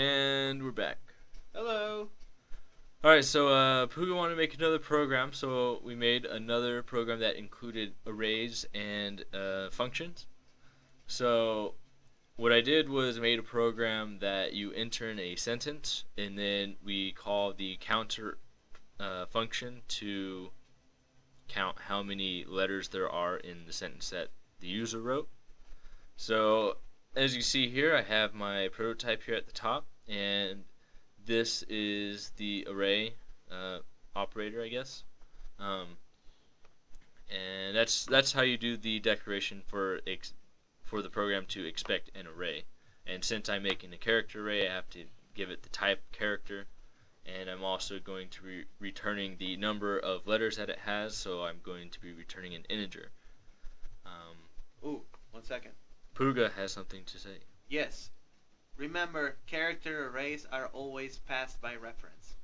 And we're back. Hello. Alright, so Puga wanted to make another program, so we made another program that included arrays and functions. So what I did was made a program that you enter in a sentence, and then we call the counter function to count how many letters there are in the sentence that the user wrote. So as you see here, I have my prototype here at the top, and this is the array operator, I guess. Um, and that's how you do the declaration for the program to expect an array. And since I'm making a character array, I have to give it the type character, and I'm also going to be returning the number of letters that it has, so I'm going to be returning an integer. Ooh, 1 second. Puga has something to say. Yes. Remember, character arrays are always passed by reference.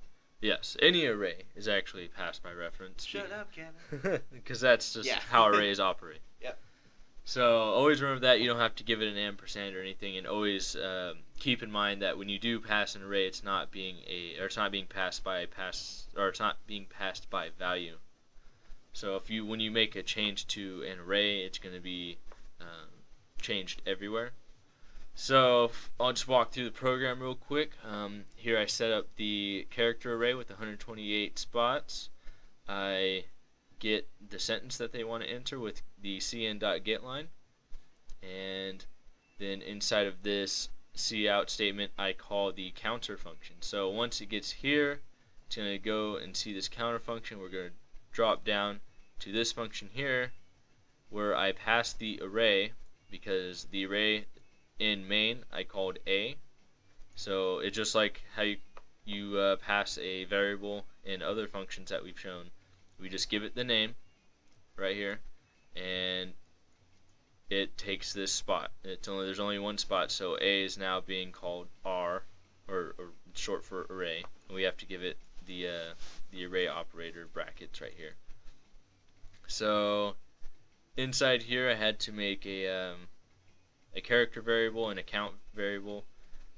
Yes, any array is actually passed by reference. Shut up, Kevin. Because that's just how arrays operate. Yep. So always remember that you don't have to give it an ampersand or anything, and always keep in mind that when you do pass an array, it's not being passed by value. So when you make a change to an array, it's going to be changed everywhere. So I'll just walk through the program real quick. Here I set up the character array with 128 spots. I get the sentence that they want to enter with the cn.getLine, and then inside of this cout statement I call the counter function. So once it gets here, it's going to go and see this counter function. We're going to drop down to this function here where I pass the array, because the array in main I called a. So it's just like how you pass a variable in other functions that we've shown. We just give it the name right here, and it takes this spot. There's only one spot, so a is now being called r, or short for array, and we have to give it the array operator brackets right here. So inside here I had to make a character variable and a count variable.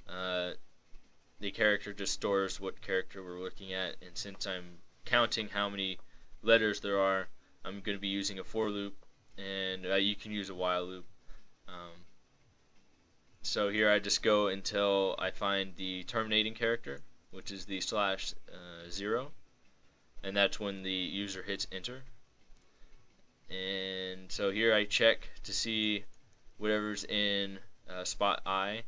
The character just stores what character we're looking at, and since I'm counting how many letters there are, I'm going to be using a for loop, and you can use a while loop. So here I just go until I find the terminating character, which is the /0, and that's when the user hits enter. And so here I check to see whatever's in spot I,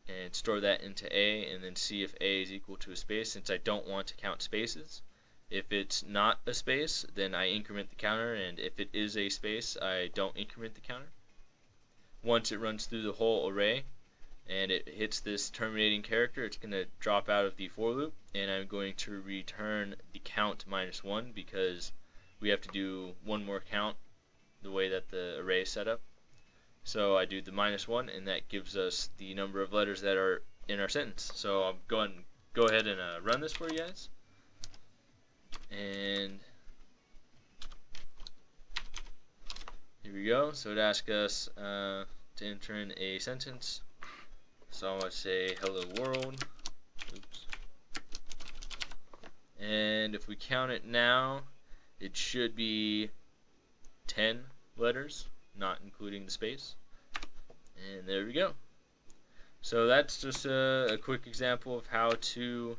and store that into A, and then see if A is equal to a space, since I don't want to count spaces. If it's not a space, then I increment the counter, and if it is a space, I don't increment the counter. Once it runs through the whole array and it hits this terminating character, it's going to drop out of the for loop, and I'm going to return the count -1, because we have to do one more count the way that the array is set up. So I do the -1, and that gives us the number of letters that are in our sentence. So I'll go ahead and run this for you guys. And here we go. So it asks us to enter in a sentence. So I'm going to say hello world. Oops. And if we count it now, it should be 10 letters, not including the space. And there we go. So that's just a quick example of how to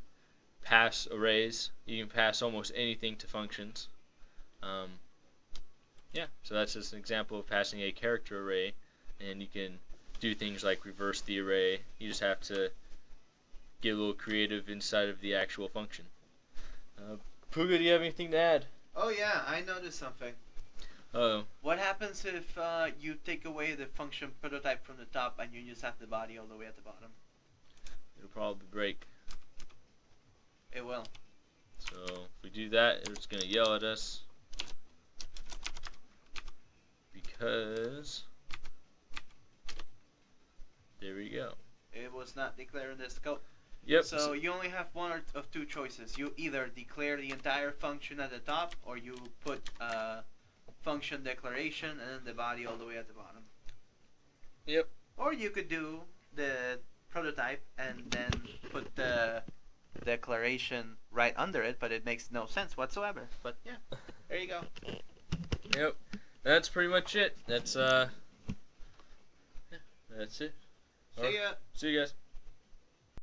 pass arrays. You can pass almost anything to functions. Yeah, so that's just an example of passing a character array, and you can do things like reverse the array. You just have to get a little creative inside of the actual function. Puga, do you have anything to add? Oh yeah, I noticed something. Uh-oh. What happens if you take away the function prototype from the top and you just have the body all the way at the bottom? It'll probably break. It will. So if we do that, it's going to yell at us, because there we go. It was not declared in the scope. Yep. So you only have one of two choices. You either declare the entire function at the top, or you put function declaration and then the body all the way at the bottom. Yep. Or you could do the prototype and then put the declaration right under it, but it makes no sense whatsoever. But yeah, there you go. Yep. That's pretty much it. That's it. See ya. See you guys.